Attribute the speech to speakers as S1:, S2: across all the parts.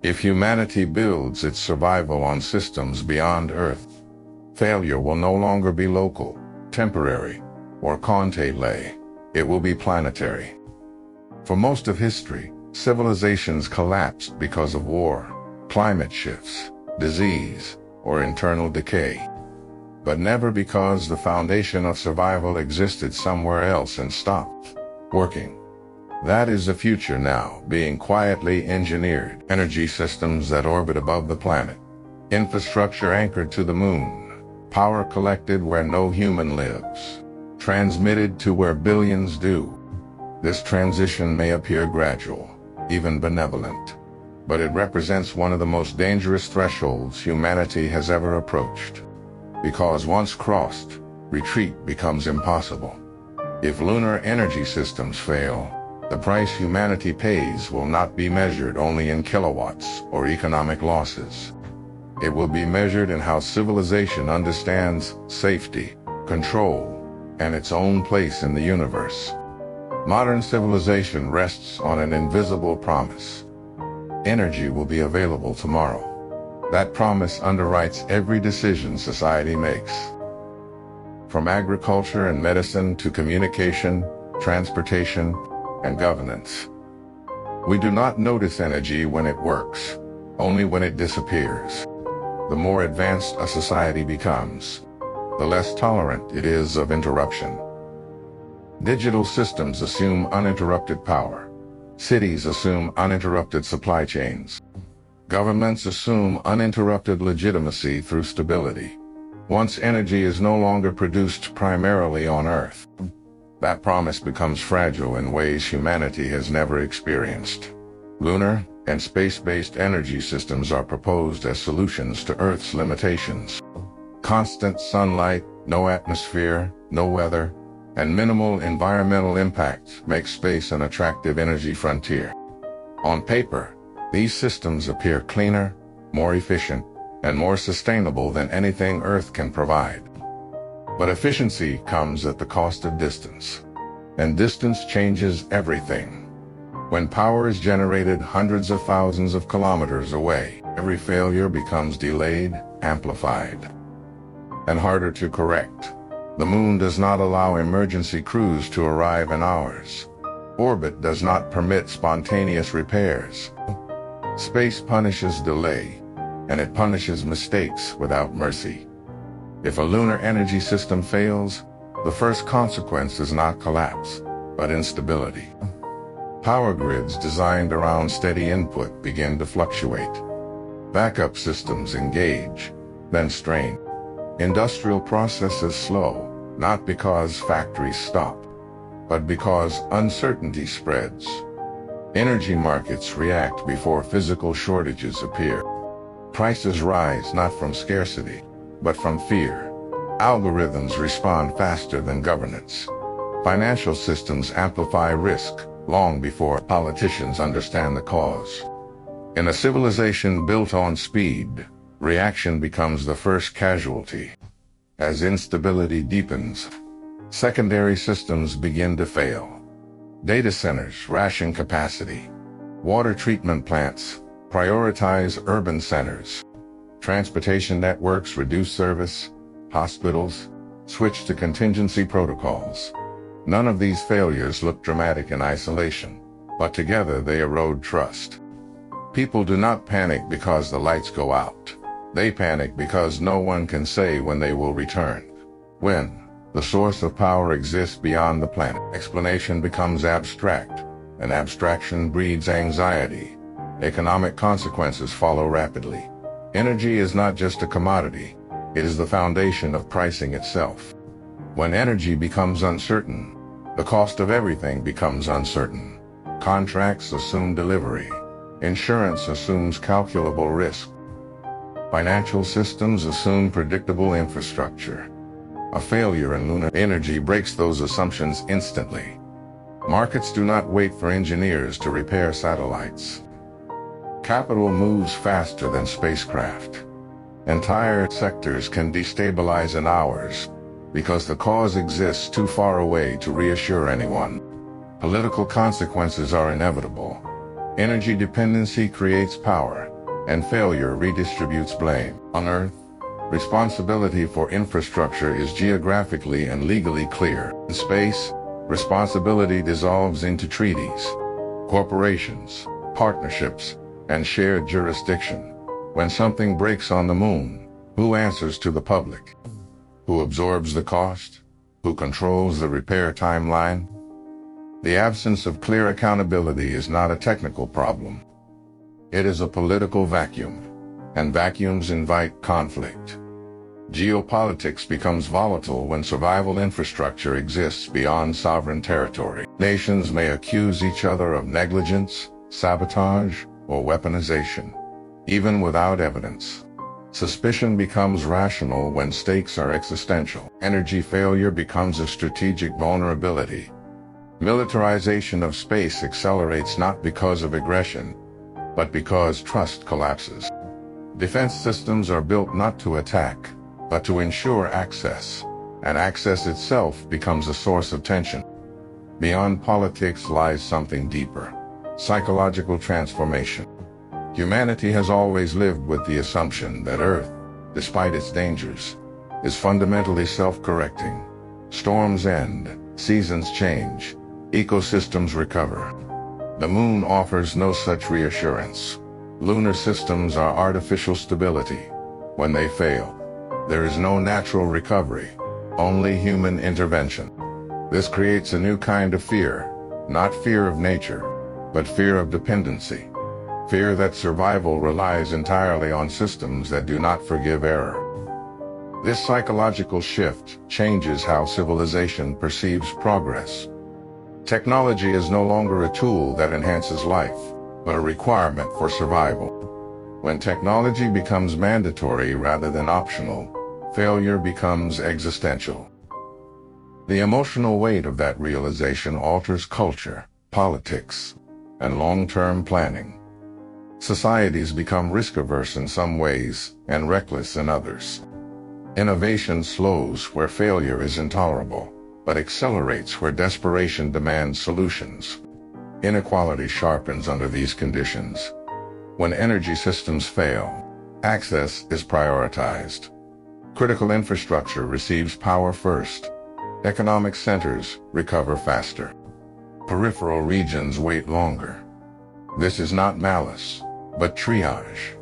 S1: If humanity builds its survival on systems beyond Earth, failure will no longer be local, temporary, or conte-lay. It will be planetary. For most of history, civilizations collapsed because of war, climate shifts, disease, or internal decay. But never because the foundation of survival existed somewhere else and stopped working. That is the future now, being quietly engineered. Energy systems that orbit above the planet, infrastructure anchored to the moon, power collected where no human lives, transmitted to where billions do. This transition may appear gradual, even benevolent, but it represents one of the most dangerous thresholds humanity has ever approached. Because once crossed, retreat becomes impossible. If lunar energy systems fail, the price humanity pays will not be measured only in kilowatts or economic losses. It will be measured in how civilization understands safety, control, and its own place in the universe. Modern civilization rests on an invisible promise. Energy will be available tomorrow. That promise underwrites every decision society makes. From agriculture and medicine to communication, transportation, and governance. We do not notice energy when it works, only when it disappears. The more advanced a society becomes, the less tolerant it is of interruption. Digital systems assume uninterrupted power. Cities assume uninterrupted supply chains. Governments assume uninterrupted legitimacy through stability. Once energy is no longer produced primarily on Earth, that promise becomes fragile in ways humanity has never experienced. Lunar and space-based energy systems are proposed as solutions to Earth's limitations. Constant sunlight, no atmosphere, no weather, and minimal environmental impact make space an attractive energy frontier. On paper, these systems appear cleaner, more efficient, and more sustainable than anything Earth can provide. But efficiency comes at the cost of distance. And distance changes everything. When power is generated hundreds of thousands of kilometers away, every failure becomes delayed, amplified, and harder to correct. The moon does not allow emergency crews to arrive in hours. Orbit does not permit spontaneous repairs. Space punishes delay, and it punishes mistakes without mercy. If a lunar energy system fails, the first consequence is not collapse, but instability. Power grids designed around steady input begin to fluctuate. Backup systems engage, then strain. Industrial processes slow, not because factories stop, but because uncertainty spreads. Energy markets react before physical shortages appear. Prices rise not from scarcity, but from fear. Algorithms respond faster than governance. Financial systems amplify risk long before politicians understand the cause. In a civilization built on speed, reaction becomes the first casualty. As instability deepens, secondary systems begin to fail. Data centers ration capacity. Water treatment plants prioritize urban centers. Transportation networks reduce service. Hospitals switch to contingency protocols. None of these failures look dramatic in isolation, but together they erode trust. People do not panic because the lights go out. They panic because no one can say when they will return. When the source of power exists beyond the planet, explanation becomes abstract, and abstraction breeds anxiety. Economic consequences follow rapidly. Energy is not just a commodity, it is the foundation of pricing itself. When energy becomes uncertain, the cost of everything becomes uncertain. Contracts assume delivery. Insurance assumes calculable risk. Financial systems assume predictable infrastructure. A failure in lunar energy breaks those assumptions instantly. Markets do not wait for engineers to repair satellites. Capital moves faster than spacecraft. Entire sectors can destabilize in hours because the cause exists too far away to reassure anyone. Political consequences are inevitable. Energy dependency creates power, and failure redistributes blame. On Earth, responsibility for infrastructure is geographically and legally clear. In space, responsibility dissolves into treaties, corporations, partnerships, and shared jurisdiction. When something breaks on the moon, who answers to the public? Who absorbs the cost? Who controls the repair timeline? The absence of clear accountability is not a technical problem. It is a political vacuum, and vacuums invite conflict. Geopolitics becomes volatile when survival infrastructure exists beyond sovereign territory. Nations may accuse each other of negligence, sabotage, or weaponization, even without evidence. Suspicion becomes rational when stakes are existential. Energy failure becomes a strategic vulnerability. Militarization of space accelerates not because of aggression, but because trust collapses. Defense systems are built not to attack, but to ensure access, and access itself becomes a source of tension. Beyond politics lies something deeper: psychological transformation. Humanity has always lived with the assumption that Earth, despite its dangers, is fundamentally self-correcting. Storms end, seasons change, ecosystems recover. The moon offers no such reassurance. Lunar systems are artificial stability. When they fail, there is no natural recovery, only human intervention. This creates a new kind of fear, not fear of nature, but fear of dependency. Fear that survival relies entirely on systems that do not forgive error. This psychological shift changes how civilization perceives progress. Technology is no longer a tool that enhances life, but a requirement for survival. When technology becomes mandatory rather than optional, failure becomes existential. The emotional weight of that realization alters culture, politics, and long-term planning. Societies become risk-averse in some ways and reckless in others. Innovation slows where failure is intolerable, but accelerates where desperation demands solutions. Inequality sharpens under these conditions. When energy systems fail, access is prioritized. Critical infrastructure receives power first. Economic centers recover faster. Peripheral regions wait longer. This is not malice, but triage.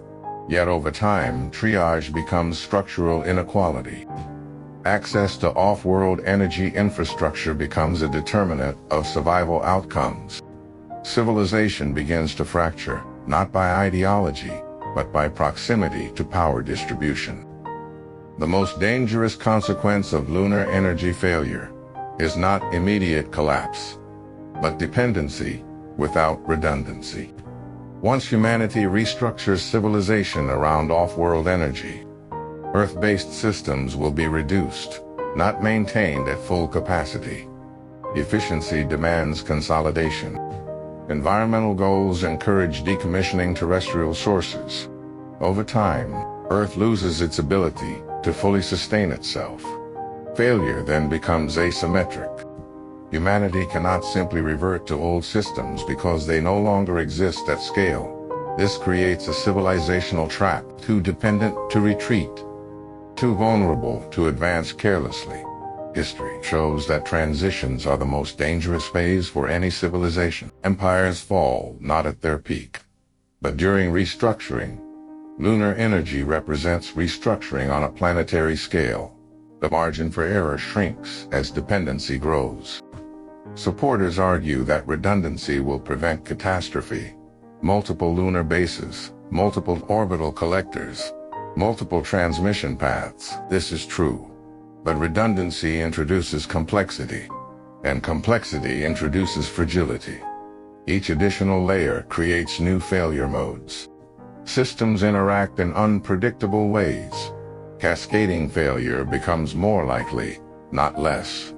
S1: Yet over time, triage becomes structural inequality. Access to off-world energy infrastructure becomes a determinant of survival outcomes. Civilization begins to fracture, not by ideology, but by proximity to power distribution. The most dangerous consequence of lunar energy failure is not immediate collapse, but dependency without redundancy. Once humanity restructures civilization around off-world energy, Earth-based systems will be reduced, not maintained at full capacity. Efficiency demands consolidation. Environmental goals encourage decommissioning terrestrial sources. Over time, Earth loses its ability to fully sustain itself. Failure then becomes asymmetric. Humanity cannot simply revert to old systems because they no longer exist at scale. This creates a civilizational trap: too dependent to retreat, too vulnerable to advance carelessly. History shows that transitions are the most dangerous phase for any civilization. Empires fall not at their peak, but during restructuring. Lunar energy represents restructuring on a planetary scale. The margin for error shrinks as dependency grows. Supporters argue that redundancy will prevent catastrophe. Multiple lunar bases, multiple orbital collectors, multiple transmission paths. This is true. But redundancy introduces complexity, and complexity introduces fragility. Each additional layer creates new failure modes. Systems interact in unpredictable ways. Cascading failure becomes more likely, not less.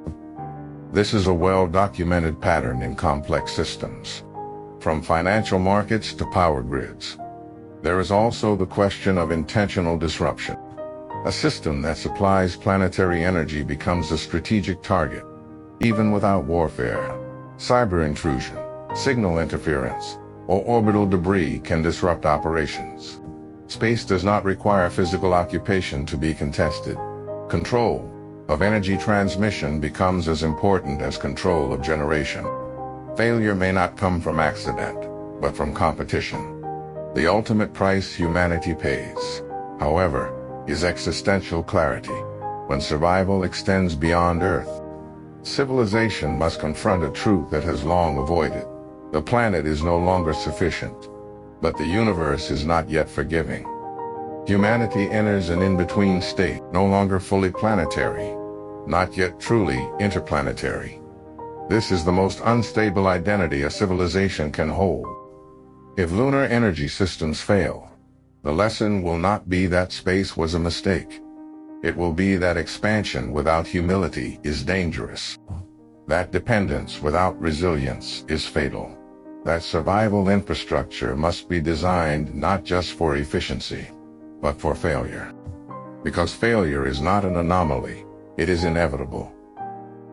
S1: This is a well-documented pattern in complex systems, from financial markets to power grids. There is also the question of intentional disruption. A system that supplies planetary energy becomes a strategic target, even without warfare. Cyber intrusion, signal interference, or orbital debris can disrupt operations. Space does not require physical occupation to be contested. Control of energy transmission becomes as important as control of generation. Failure may not come from accident, but from competition. The ultimate price humanity pays, however, is existential clarity. When survival extends beyond Earth, civilization must confront a truth that has long avoided. The planet is no longer sufficient, but the universe is not yet forgiving. Humanity enters an in-between state, no longer fully planetary, not yet truly interplanetary. This is the most unstable identity a civilization can hold. If lunar energy systems fail, the lesson will not be that space was a mistake. It will be that expansion without humility is dangerous. That dependence without resilience is fatal. That survival infrastructure must be designed not just for efficiency, but for failure. Because failure is not an anomaly, it is inevitable.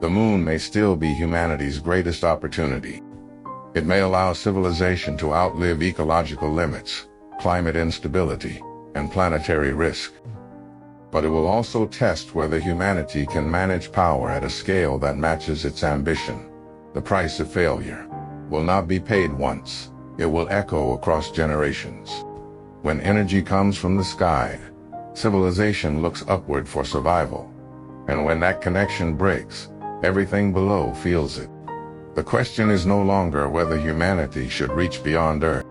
S1: The moon may still be humanity's greatest opportunity. It may allow civilization to outlive ecological limits, climate instability, and planetary risk. But it will also test whether humanity can manage power at a scale that matches its ambition. The price of failure will not be paid once. It will echo across generations. When energy comes from the sky, civilization looks upward for survival. And when that connection breaks, everything below feels it. The question is no longer whether humanity should reach beyond Earth.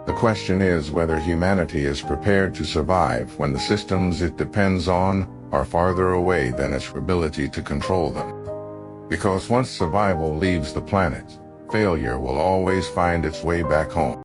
S1: The question is whether humanity is prepared to survive when the systems it depends on are farther away than its ability to control them. Because once survival leaves the planet, failure will always find its way back home.